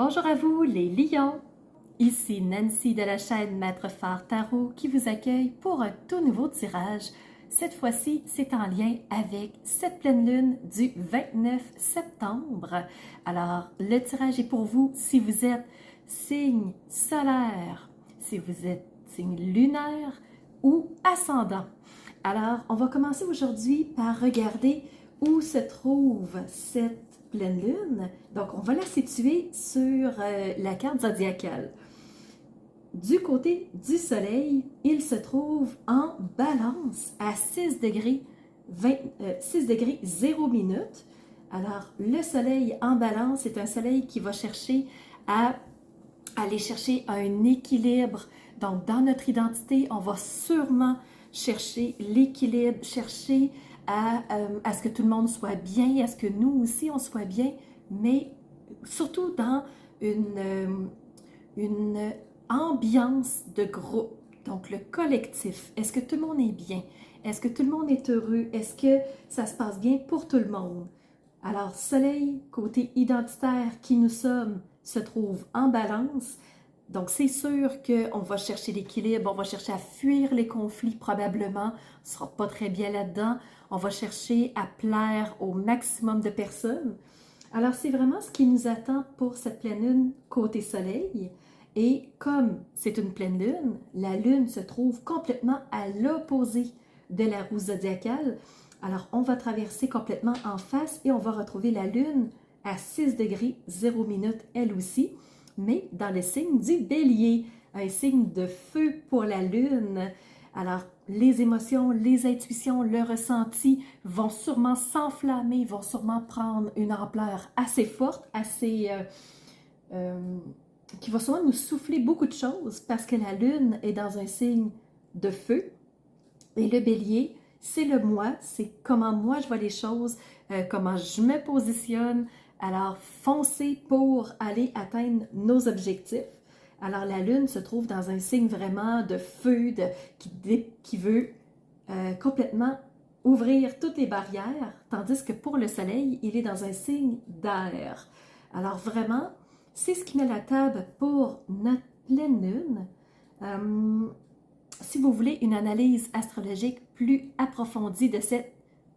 Bonjour à vous les lions! Ici Nancy de la chaîne Maître Phare Tarot qui vous accueille pour un tout nouveau tirage. Cette fois-ci, c'est en lien avec cette pleine lune du 29 septembre. Alors, le tirage est pour vous si vous êtes signe solaire, si vous êtes signe lunaire ou ascendant. Alors, on va commencer aujourd'hui par regarder où se trouve cette pleine lune. Donc, on va la situer sur la carte zodiacale. Du côté du soleil, il se trouve en balance à 6 degrés, 6 degrés 0 minutes. Alors, le soleil en balance, c'est un soleil qui va chercher à aller chercher un équilibre. Donc, dans notre identité, on va sûrement chercher l'équilibre, chercher à ce que tout le monde soit bien, à ce que nous aussi, on soit bien, mais surtout dans une ambiance de groupe, donc le collectif. Est-ce que tout le monde est bien? Est-ce que tout le monde est heureux? Est-ce que ça se passe bien pour tout le monde? Alors, soleil, côté identitaire qui nous sommes, se trouve en balance. Donc, c'est sûr qu'on va chercher l'équilibre, on va chercher à fuir les conflits probablement, on ne sera pas très bien là-dedans. On va chercher à plaire au maximum de personnes. Alors, c'est vraiment ce qui nous attend pour cette pleine lune côté soleil. Et comme c'est une pleine lune, la lune se trouve complètement à l'opposé de la roue zodiacale. Alors, on va traverser complètement en face et on va retrouver la lune à 6 degrés 0 minutes, elle aussi, mais dans le signe du bélier, un signe de feu pour la lune. Alors, les émotions, les intuitions, le ressenti vont sûrement s'enflammer, vont sûrement prendre une ampleur assez forte, qui va sûrement nous souffler beaucoup de choses parce que la lune est dans un signe de feu et le bélier, c'est le moi, c'est comment moi je vois les choses, comment je me positionne. Alors, foncez pour aller atteindre nos objectifs. Alors, la lune se trouve dans un signe vraiment de feu, qui veut complètement ouvrir toutes les barrières, tandis que pour le soleil, il est dans un signe d'air. Alors, vraiment, c'est ce qui met la table pour notre pleine lune. Si vous voulez une analyse astrologique plus approfondie de cette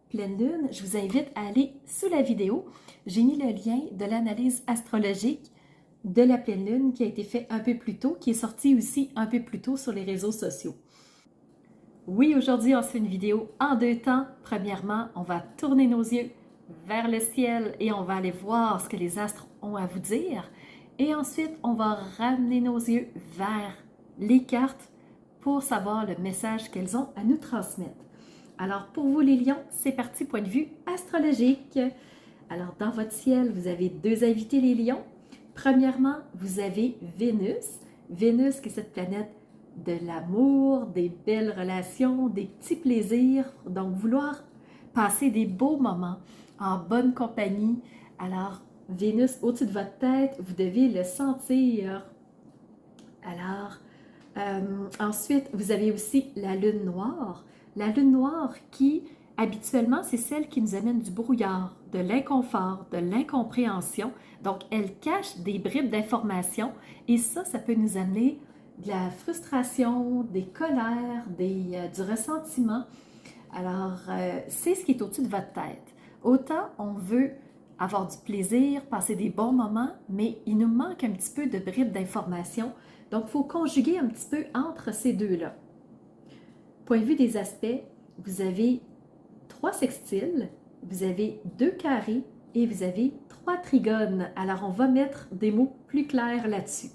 pleine lune, je vous invite à aller sous la vidéo. J'ai mis le lien de l'analyse astrologique de la pleine lune qui a été fait un peu plus tôt, qui est sorti aussi un peu plus tôt sur les réseaux sociaux. Oui, aujourd'hui, on se fait une vidéo en deux temps. Premièrement, on va tourner nos yeux vers le ciel et on va aller voir ce que les astres ont à vous dire. Et ensuite, on va ramener nos yeux vers les cartes pour savoir le message qu'elles ont à nous transmettre. Alors, pour vous les lions, c'est parti, point de vue astrologique. Alors, dans votre ciel, vous avez deux invités les lions. Premièrement, vous avez Vénus. Vénus, qui est cette planète de l'amour, des belles relations, des petits plaisirs. Donc, vouloir passer des beaux moments en bonne compagnie. Alors, Vénus au-dessus de votre tête, vous devez le sentir. Alors, ensuite, vous avez aussi la lune noire. La lune noire qui, habituellement, c'est celle qui nous amène du brouillard, de l'inconfort, de l'incompréhension. Donc, elle cache des bribes d'informations et ça peut nous amener de la frustration, des colères, du ressentiment. Alors, c'est ce qui est au-dessus de votre tête. Autant on veut avoir du plaisir, passer des bons moments, mais il nous manque un petit peu de bribes d'informations. Donc, il faut conjuguer un petit peu entre ces deux-là. Point de vue des aspects, vous avez 3 sextiles, vous avez 2 carrés et vous avez 3 trigones. Alors, on va mettre des mots plus clairs là-dessus.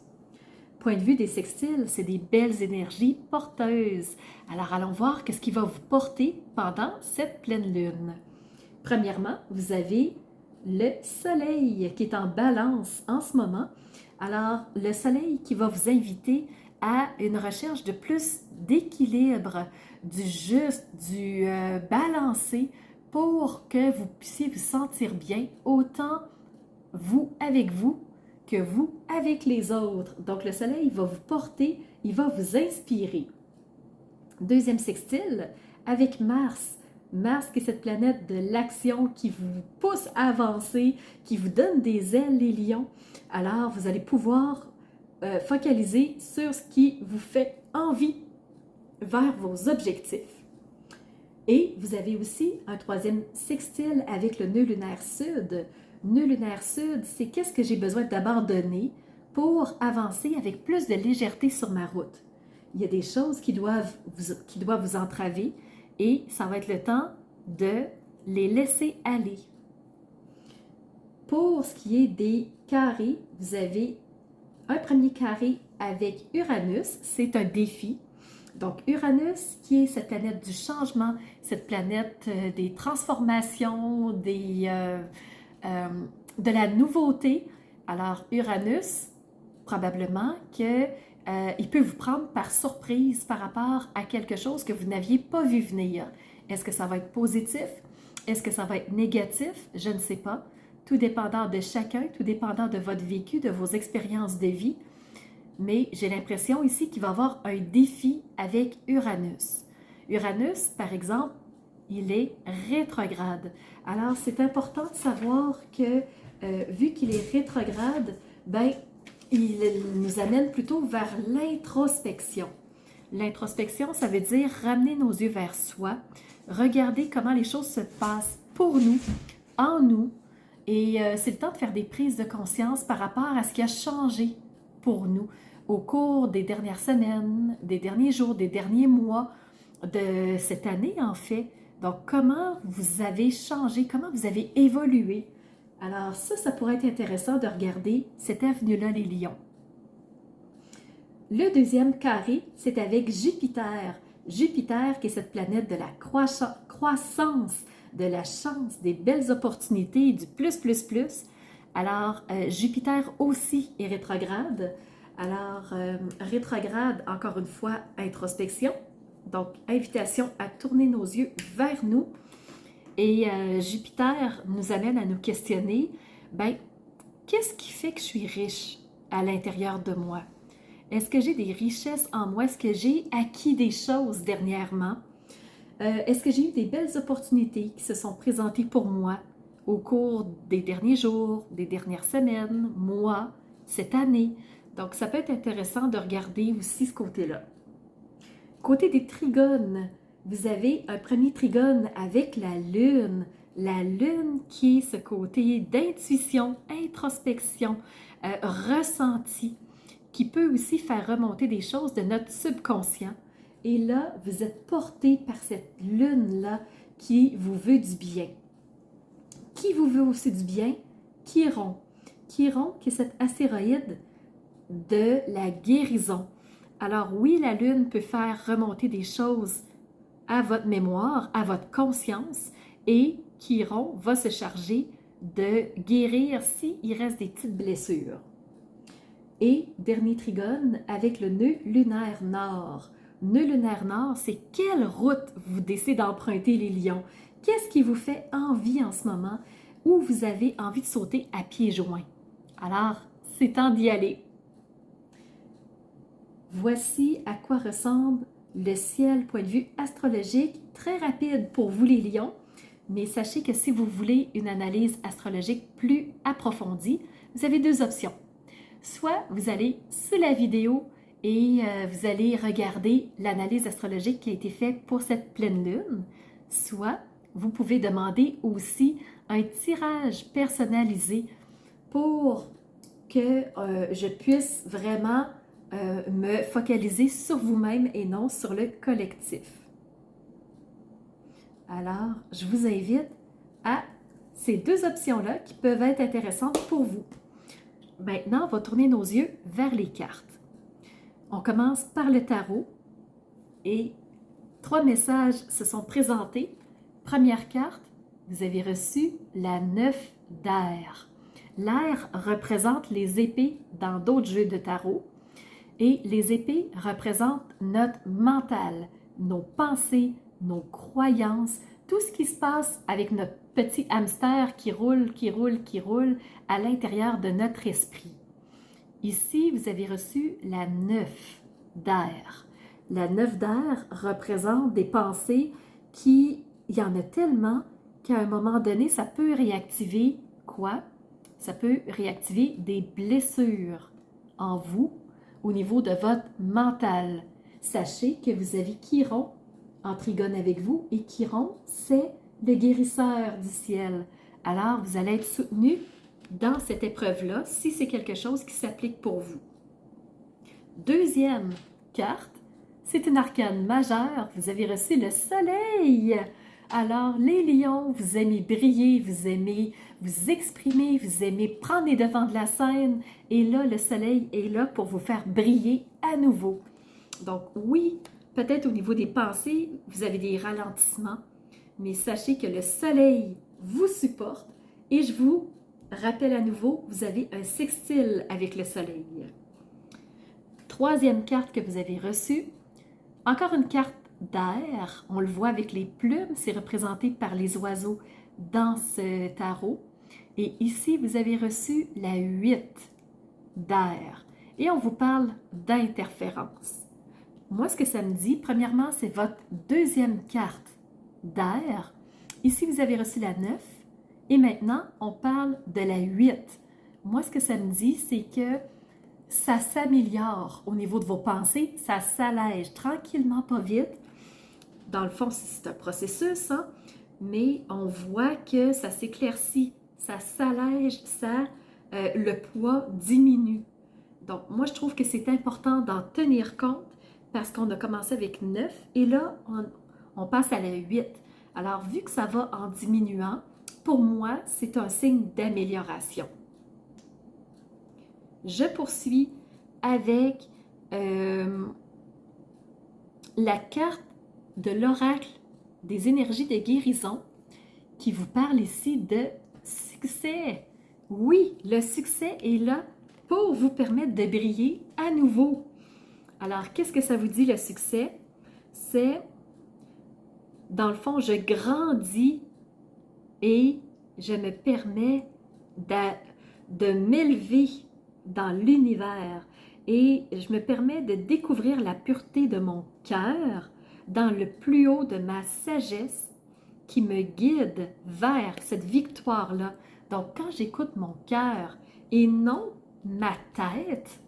Point de vue des sextiles, c'est des belles énergies porteuses. Alors, allons voir qu'est-ce qui va vous porter pendant cette pleine lune. Premièrement, vous avez le soleil qui est en balance en ce moment. Alors, le soleil qui va vous inviter à une recherche de plus d'équilibre, du juste, du balancé pour que vous puissiez vous sentir bien, autant vous avec vous que vous avec les autres. Donc, le soleil va vous porter, il va vous inspirer. Deuxième sextile, avec Mars. Mars, qui est cette planète de l'action qui vous pousse à avancer, qui vous donne des ailes, les lions. Alors, vous allez pouvoir focaliser sur ce qui vous fait envie vers vos objectifs. Et vous avez aussi un troisième sextile avec le nœud lunaire sud. Nœud lunaire sud, c'est qu'est-ce que j'ai besoin d'abandonner pour avancer avec plus de légèreté sur ma route. Il y a des choses qui doivent vous entraver et ça va être le temps de les laisser aller. Pour ce qui est des carrés, vous avez un premier carré avec Uranus, c'est un défi. Donc Uranus, qui est cette planète du changement, cette planète des transformations, de la nouveauté. Alors Uranus, probablement qu'il peut vous prendre par surprise par rapport à quelque chose que vous n'aviez pas vu venir. Est-ce que ça va être positif? Est-ce que ça va être négatif? Je ne sais pas. Tout dépendant de chacun, tout dépendant de votre vécu, de vos expériences de vie. Mais j'ai l'impression ici qu'il va y avoir un défi avec Uranus. Uranus, par exemple, il est rétrograde. Alors, c'est important de savoir que, vu qu'il est rétrograde, ben, il nous amène plutôt vers l'introspection. L'introspection, ça veut dire ramener nos yeux vers soi, regarder comment les choses se passent pour nous, en nous, et c'est le temps de faire des prises de conscience par rapport à ce qui a changé pour nous au cours des dernières semaines, des derniers jours, des derniers mois de cette année en fait. Donc, comment vous avez changé, comment vous avez évolué. Alors ça pourrait être intéressant de regarder cette avenue-là, les lions. Le deuxième carré, c'est avec Jupiter. Jupiter, qui est cette planète de la croissance, de la chance, des belles opportunités, du plus. Alors, Jupiter aussi est rétrograde. Alors, rétrograde, encore une fois, introspection. Donc, invitation à tourner nos yeux vers nous. Et Jupiter nous amène à nous questionner, ben, qu'est-ce qui fait que je suis riche à l'intérieur de moi? Est-ce que j'ai des richesses en moi? Est-ce que j'ai acquis des choses dernièrement? Est-ce que j'ai eu des belles opportunités qui se sont présentées pour moi au cours des derniers jours, des dernières semaines, mois, cette année? Donc, ça peut être intéressant de regarder aussi ce côté-là. Côté des trigones, vous avez un premier trigone avec la Lune. La Lune qui est ce côté d'intuition, introspection, ressenti, qui peut aussi faire remonter des choses de notre subconscient. Et là, vous êtes porté par cette Lune-là qui vous veut du bien. Qui vous veut aussi du bien? Chiron. Chiron, qui est cet astéroïde de la guérison. Alors oui, la Lune peut faire remonter des choses à votre mémoire, à votre conscience, et Chiron va se charger de guérir s'il reste des petites blessures. Et dernier trigone avec le nœud lunaire nord. Nœud lunaire nord, c'est quelle route vous décidez d'emprunter, les lions? Qu'est-ce qui vous fait envie en ce moment? Où vous avez envie de sauter à pieds joints? Alors, c'est temps d'y aller. Voici à quoi ressemble le ciel, point de vue astrologique, très rapide pour vous les lions, mais sachez que si vous voulez une analyse astrologique plus approfondie, vous avez deux options. Soit vous allez sous la vidéo et vous allez regarder l'analyse astrologique qui a été faite pour cette pleine lune, soit vous pouvez demander aussi un tirage personnalisé pour que je puisse vraiment me focaliser sur vous-même et non sur le collectif. Alors, je vous invite à ces deux options-là qui peuvent être intéressantes pour vous. Maintenant, on va tourner nos yeux vers les cartes. On commence par le tarot et 3 messages se sont présentés. Première carte, vous avez reçu la 9 d'air. L'air représente les épées dans d'autres jeux de tarot. Et les épées représentent notre mental, nos pensées, nos croyances, tout ce qui se passe avec notre petit hamster qui roule à l'intérieur de notre esprit. Ici, vous avez reçu la 9 d'air. La 9 d'air représente des pensées qui il y en a tellement qu'à un moment donné, ça peut réactiver quoi? Ça peut réactiver des blessures en vous au niveau de votre mental. Sachez que vous avez Chiron en trigone avec vous et Chiron, c'est le guérisseur du ciel. Alors, vous allez être soutenu dans cette épreuve-là si c'est quelque chose qui s'applique pour vous. Deuxième carte, c'est une arcane majeure. Vous avez reçu le soleil. Alors, les lions, vous aimez briller, vous aimez vous exprimer, vous aimez prendre les devants de la scène. Et là, le soleil est là pour vous faire briller à nouveau. Donc oui, peut-être au niveau des pensées, vous avez des ralentissements, mais sachez que le soleil vous supporte et je vous rappelle à nouveau, vous avez un sextile avec le soleil. Troisième carte que vous avez reçue, encore une carte d'air, on le voit avec les plumes, c'est représenté par les oiseaux dans ce tarot. Et ici, vous avez reçu la 8 d'air et on vous parle d'interférence. Moi, ce que ça me dit, premièrement, c'est votre deuxième carte d'air. Ici, vous avez reçu la 9 et maintenant, on parle de la 8. Moi, ce que ça me dit, c'est que ça s'améliore au niveau de vos pensées, ça s'allège tranquillement, pas vite. Dans le fond, c'est un processus, hein? Mais on voit que ça s'éclaircit, ça s'allège, le poids diminue. Donc, moi, je trouve que c'est important d'en tenir compte parce qu'on a commencé avec 9 et là, on passe à la 8. Alors, vu que ça va en diminuant, pour moi, c'est un signe d'amélioration. Je poursuis avec la carte de l'oracle des énergies de guérison qui vous parle ici de succès. Oui, le succès est là pour vous permettre de briller à nouveau. Alors, qu'est-ce que ça vous dit le succès? C'est, dans le fond, je grandis et je me permets de m'élever dans l'univers et je me permets de découvrir la pureté de mon cœur dans le plus haut de ma sagesse qui me guide vers cette victoire-là. Donc, quand j'écoute mon cœur et non ma tête,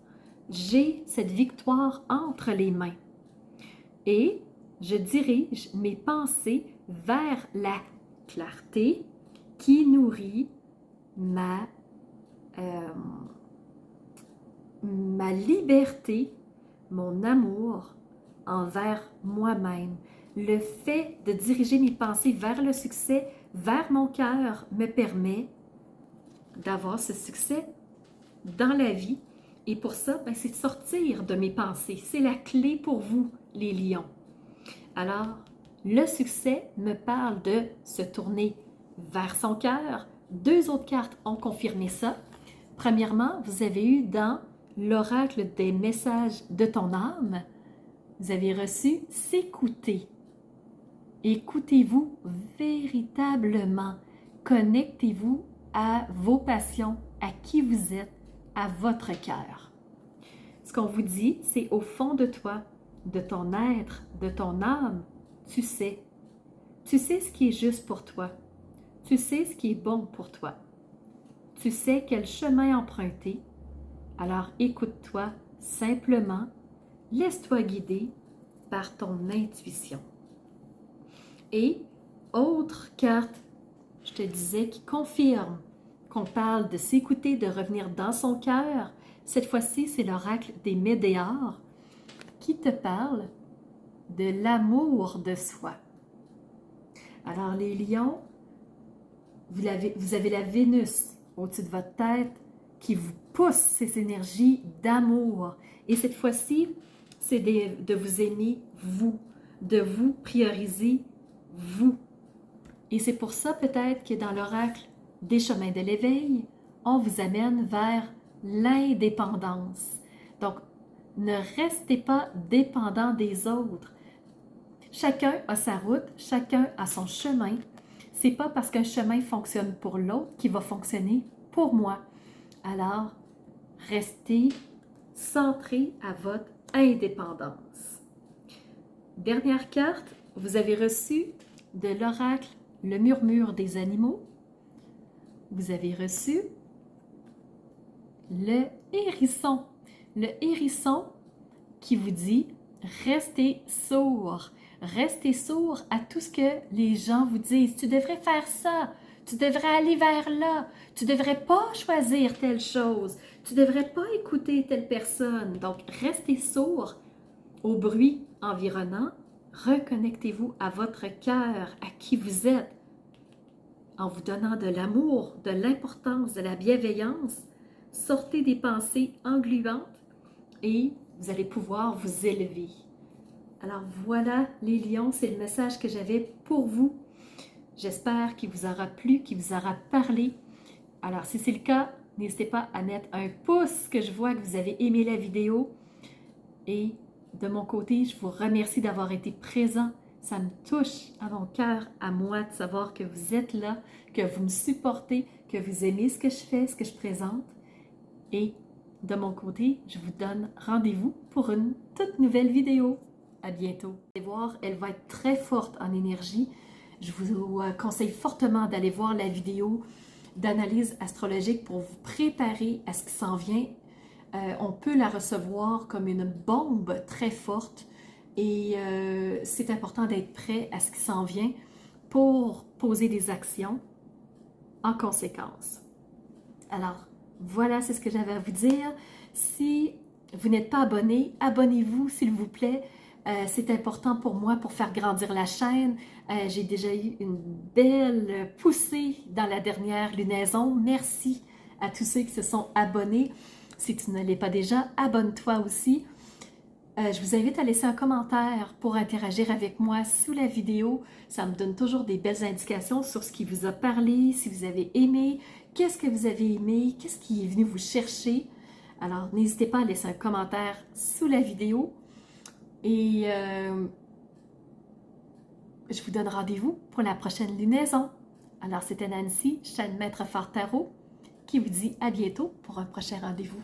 j'ai cette victoire entre les mains. Et je dirige mes pensées vers la clarté qui nourrit ma liberté, mon amour envers moi-même. Le fait de diriger mes pensées vers le succès, vers mon cœur, me permet d'avoir ce succès dans la vie. Et pour ça, c'est de sortir de mes pensées. C'est la clé pour vous, les lions. Alors, le succès me parle de se tourner vers son cœur. Deux autres cartes ont confirmé ça. Premièrement, vous avez eu dans l'oracle des messages de ton âme, vous avez reçu s'écouter. Écoutez-vous véritablement. Connectez-vous à vos passions, à qui vous êtes, à votre cœur. Ce qu'on vous dit, c'est au fond de toi, de ton être, de ton âme, tu sais. Tu sais ce qui est juste pour toi. Tu sais ce qui est bon pour toi. Tu sais quel chemin emprunter. Alors écoute-toi simplement, laisse-toi guider par ton intuition. Et autre carte, je te disais, qui confirme qu'on parle de s'écouter, de revenir dans son cœur. Cette fois-ci, c'est l'oracle des Médéors qui te parle de l'amour de soi. Alors les lions, vous avez la Vénus au-dessus de votre tête qui vous pousse ces énergies d'amour. Et cette fois-ci, c'est de vous aimer vous, de vous prioriser vous. Et c'est pour ça peut-être que dans l'oracle des chemins de l'éveil, on vous amène vers l'indépendance. Donc, ne restez pas dépendant des autres. Chacun a sa route, chacun a son chemin. C'est pas parce qu'un chemin fonctionne pour l'autre qu'il va fonctionner pour moi. Alors, restez centré à votre indépendance. Dernière carte, vous avez reçu de l'oracle Le Murmure des Animaux. Vous avez reçu le hérisson. Le hérisson qui vous dit « Restez sourd ». Restez sourd à tout ce que les gens vous disent. Tu devrais faire ça. Tu devrais aller vers là. Tu devrais pas choisir telle chose. Tu devrais pas écouter telle personne. Donc, restez sourd au bruit environnant. Reconnectez-vous à votre cœur, à qui vous êtes, en vous donnant de l'amour, de l'importance, de la bienveillance. Sortez des pensées engluantes et vous allez pouvoir vous élever. Alors voilà les lions, c'est le message que j'avais pour vous. J'espère qu'il vous aura plu, qu'il vous aura parlé. Alors si c'est le cas, n'hésitez pas à mettre un pouce, que je vois que vous avez aimé la vidéo. Et de mon côté, je vous remercie d'avoir été présent. Ça me touche à mon cœur, à moi, de savoir que vous êtes là, que vous me supportez, que vous aimez ce que je fais, ce que je présente. Et de mon côté, je vous donne rendez-vous pour une toute nouvelle vidéo. À bientôt. Vous allez voir, elle va être très forte en énergie. Je vous conseille fortement d'aller voir la vidéo d'analyse astrologique pour vous préparer à ce qui s'en vient. On peut la recevoir comme une bombe très forte et c'est important d'être prêt à ce qui s'en vient pour poser des actions en conséquence. Alors, voilà, c'est ce que j'avais à vous dire. Si vous n'êtes pas abonné, abonnez-vous s'il vous plaît. C'est important pour moi pour faire grandir la chaîne. J'ai déjà eu une belle poussée dans la dernière lunaison. Merci à tous ceux qui se sont abonnés. Si tu ne l'es pas déjà, abonne-toi aussi. Je vous invite à laisser un commentaire pour interagir avec moi sous la vidéo. Ça me donne toujours des belles indications sur ce qui vous a parlé, si vous avez aimé, qu'est-ce que vous avez aimé, qu'est-ce qui est venu vous chercher. Alors, n'hésitez pas à laisser un commentaire sous la vidéo. Et je vous donne rendez-vous pour la prochaine lunaison. Alors, c'était Nancy, chaîne Maître Fort Tarot, qui vous dit à bientôt pour un prochain rendez-vous.